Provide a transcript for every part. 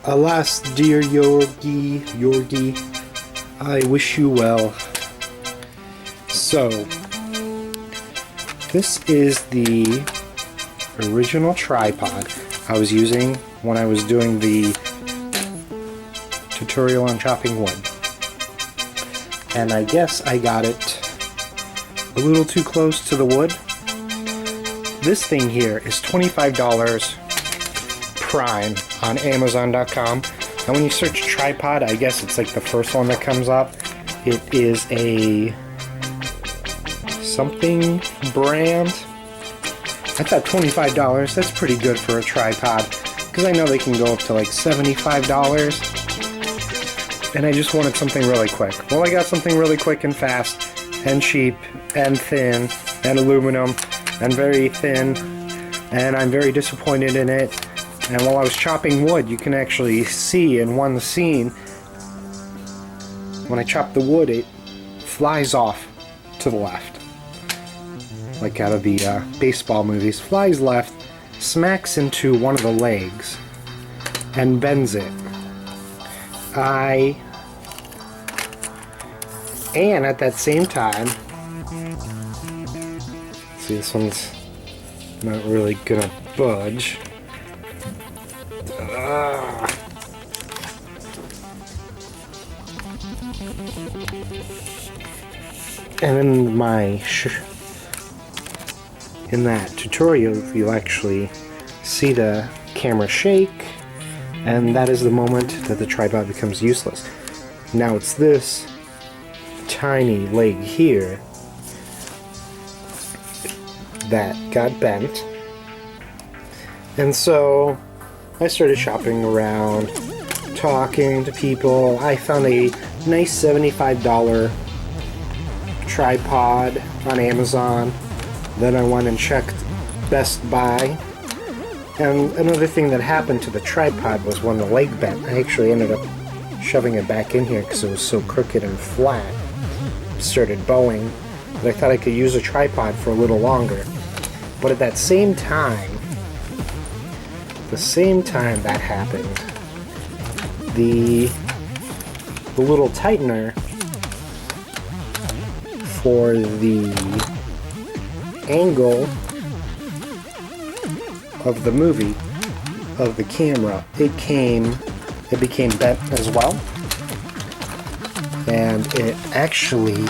Alas, dear Yorgi, I wish you well. So, this is the original tripod I was using when I was doing the tutorial on chopping wood. And I guess I got it a little too close to the wood. This thing here is $25 Prime on Amazon.com. And when you search tripod, I guess it's like the first one that comes up. It is a something brand. I thought $25, that's pretty good for a tripod, because I know they can go up to like $75. And I just wanted something really quick. Well, I got something really quick and fast, and cheap, and thin, and aluminum, and very thin, and I'm very disappointed in it. And while I was chopping wood, you can actually see in one scene, when I chop the wood, it flies off to the left. Like out of the baseball movies. Flies left, smacks into one of the legs, and bends it. And at that same time, see, this one's not really gonna budge. And in that tutorial, you actually see the camera shake, and that is the moment that the tripod becomes useless. Now it's this tiny leg here that got bent, and so I started shopping around, talking to people. I found a nice $75 tripod on Amazon. Then I went and checked Best Buy. And another thing that happened to the tripod was when the leg bent, I actually ended up shoving it back in here because it was so crooked and flat. It started bowing, but I thought I could use a tripod for a little longer. But at that same time, that happened, the little tightener for the angle of the movie, of the camera, it became bent as well. And it actually,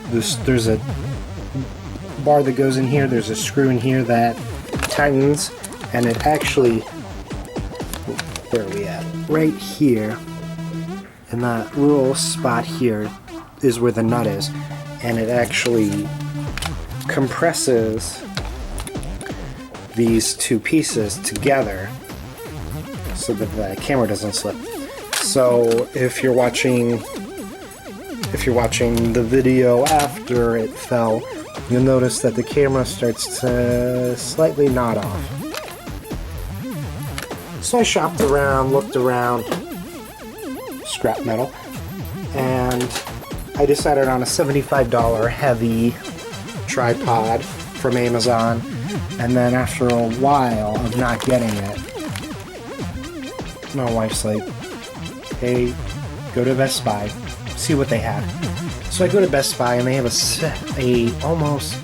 there's a bar that goes in here, there's a screw in here that tightens, and it actually, where are we at? Right here, in that little spot here is where the nut is, and it actually compresses these two pieces together so that the camera doesn't slip. So if you're watching the video after it fell, you'll notice that the camera starts to slightly nod off. So I shopped around, looked around, scrap metal, and I decided on a $75 heavy tripod from Amazon. And then after a while of not getting it, my wife's like, hey, go to Best Buy, see what they have. So I go to Best Buy and they have a almost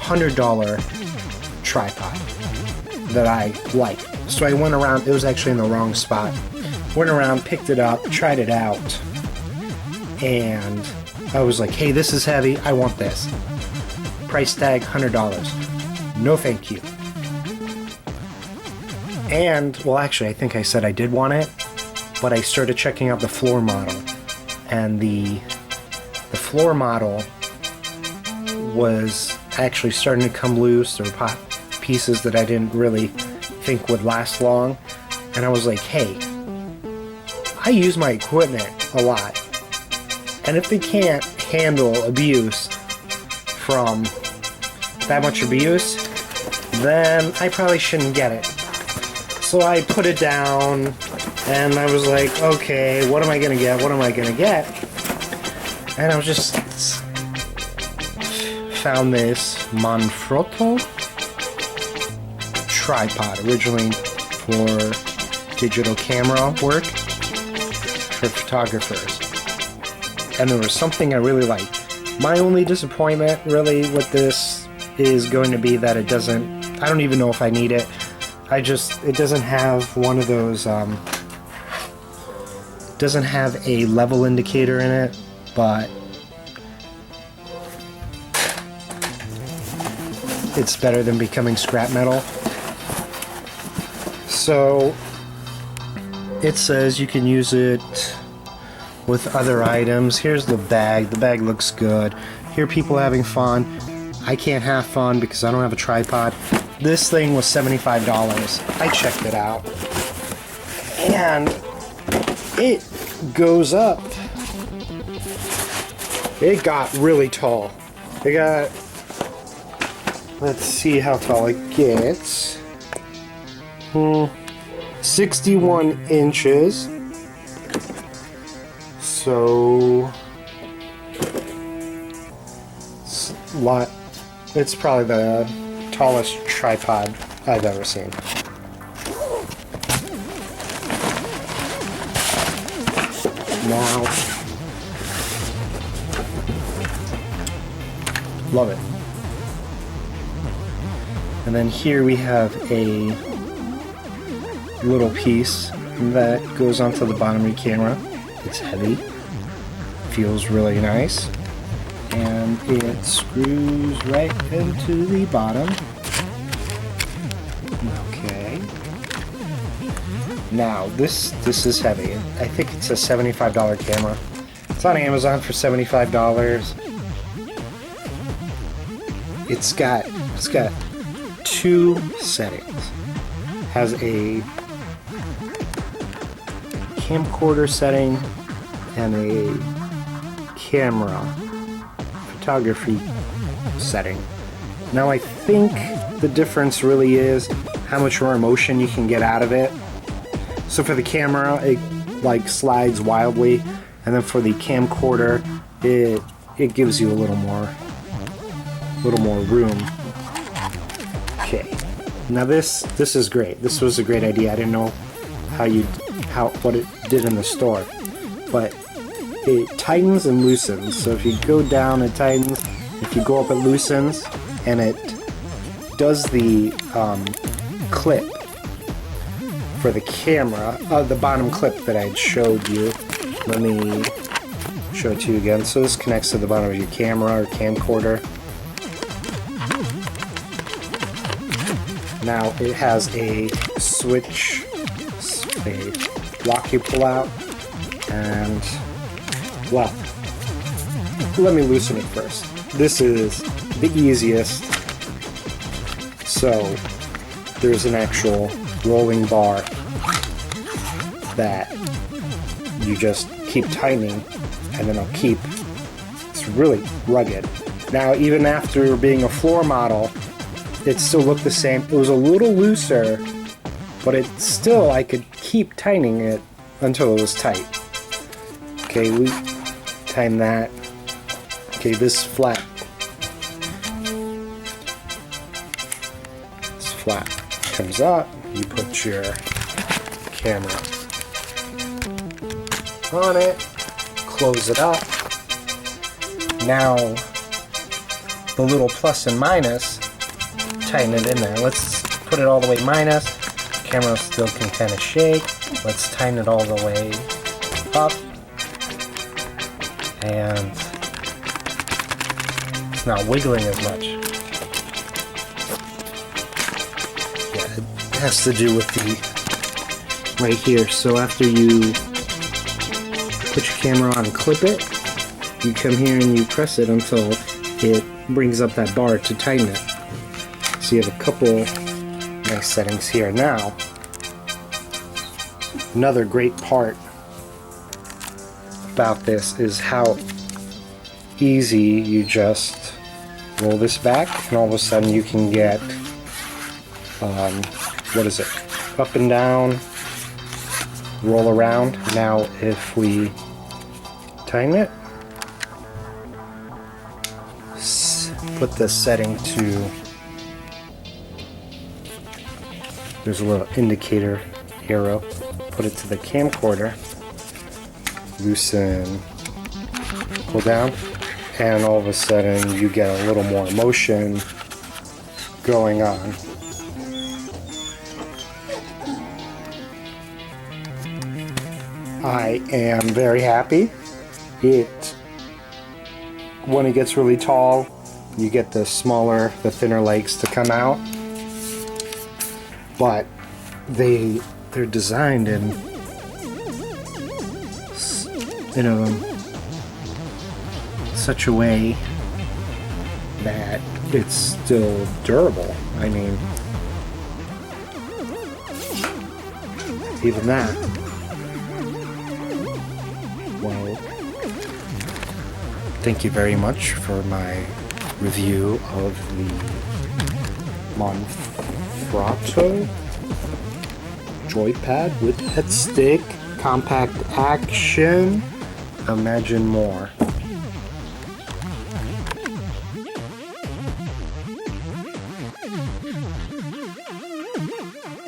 $100 tripod that I like. So I went around, it was actually in the wrong spot. Went around, picked it up, tried it out, and I was like, hey, this is heavy, I want this. Price tag, $100. No thank you. And, well, actually, I think I said I did want it, but I started checking out the floor model, and the floor model was actually starting to come loose. There were pieces that I didn't really think would last long, and I was like, hey, I use my equipment a lot, and if they can't handle abuse from that much abuse, then I probably shouldn't get it. So I put it down, and I was like, okay, what am I gonna get? What am I gonna get? And I was just found this Manfrotto Tripod, originally for digital camera work for photographers. And there was something I really liked. My only disappointment really with this is going to be that I don't even know if I need it. It doesn't have one of those, doesn't have a level indicator in it, but it's better than becoming scrap metal. So it says you can use it with other items. Here's the bag. The bag looks good. Here are people having fun. I can't have fun because I don't have a tripod. This thing was $75. I checked it out. And it goes up. It got really tall. It got, let's see how tall it gets. 61 inches. So it's probably the tallest tripod I've ever seen. Now, love it. And then here we have a little piece that goes onto the bottom of your camera. It's heavy, feels really nice, and it screws right into the bottom. Okay. Now this is heavy. I think it's a $75 camera. It's on Amazon for $75. It's got two settings. Has a camcorder setting and a camera photography setting. Now I think the difference really is how much more motion you can get out of it. So for the camera, it like slides wildly, and then for the camcorder, it gives you a little more room. Okay. Now this is great. This was a great idea. I didn't know what it did in the store, but it tightens and loosens. So if you go down, it tightens. If you go up, it loosens, and it does the clip for the camera. The bottom clip that I showed you. Let me show it to you again. So this connects to the bottom of your camera or camcorder. Now it has a switch, a lock you pull out, and well, let me loosen it first. This is the easiest. So there's an actual rolling bar that you just keep tightening, and then it'll keep. It's really rugged. Now even after being a floor model, it still looked the same. It was a little looser, but it still, I could keep tightening it until it was tight. Okay, we tighten that. Okay, this flap. This flap comes up. You put your camera on it, close it up. Now, the little plus and minus, tighten it in there. Let's put it all the way minus. Camera still can kind of shake. Let's tighten it all the way up. And it's not wiggling as much. Yeah, it has to do with the right here. So after you put your camera on and clip it, you come here and you press it until it brings up that bar to tighten it. So you have a couple nice settings here. Now, another great part about this is how easy you just roll this back, and all of a sudden you can get, what is it, up and down, roll around. Now if we tighten it, put the setting to, there's a little indicator arrow. put it to the camcorder, loosen, pull down, and all of a sudden you get a little more motion going on. I am very happy. When it gets really tall, you get the thinner legs to come out, but they're designed in such a way that it's still durable. I mean, even that. Well, thank you very much for my review of the Manfrotto joypad with headstick, compact action. Imagine more.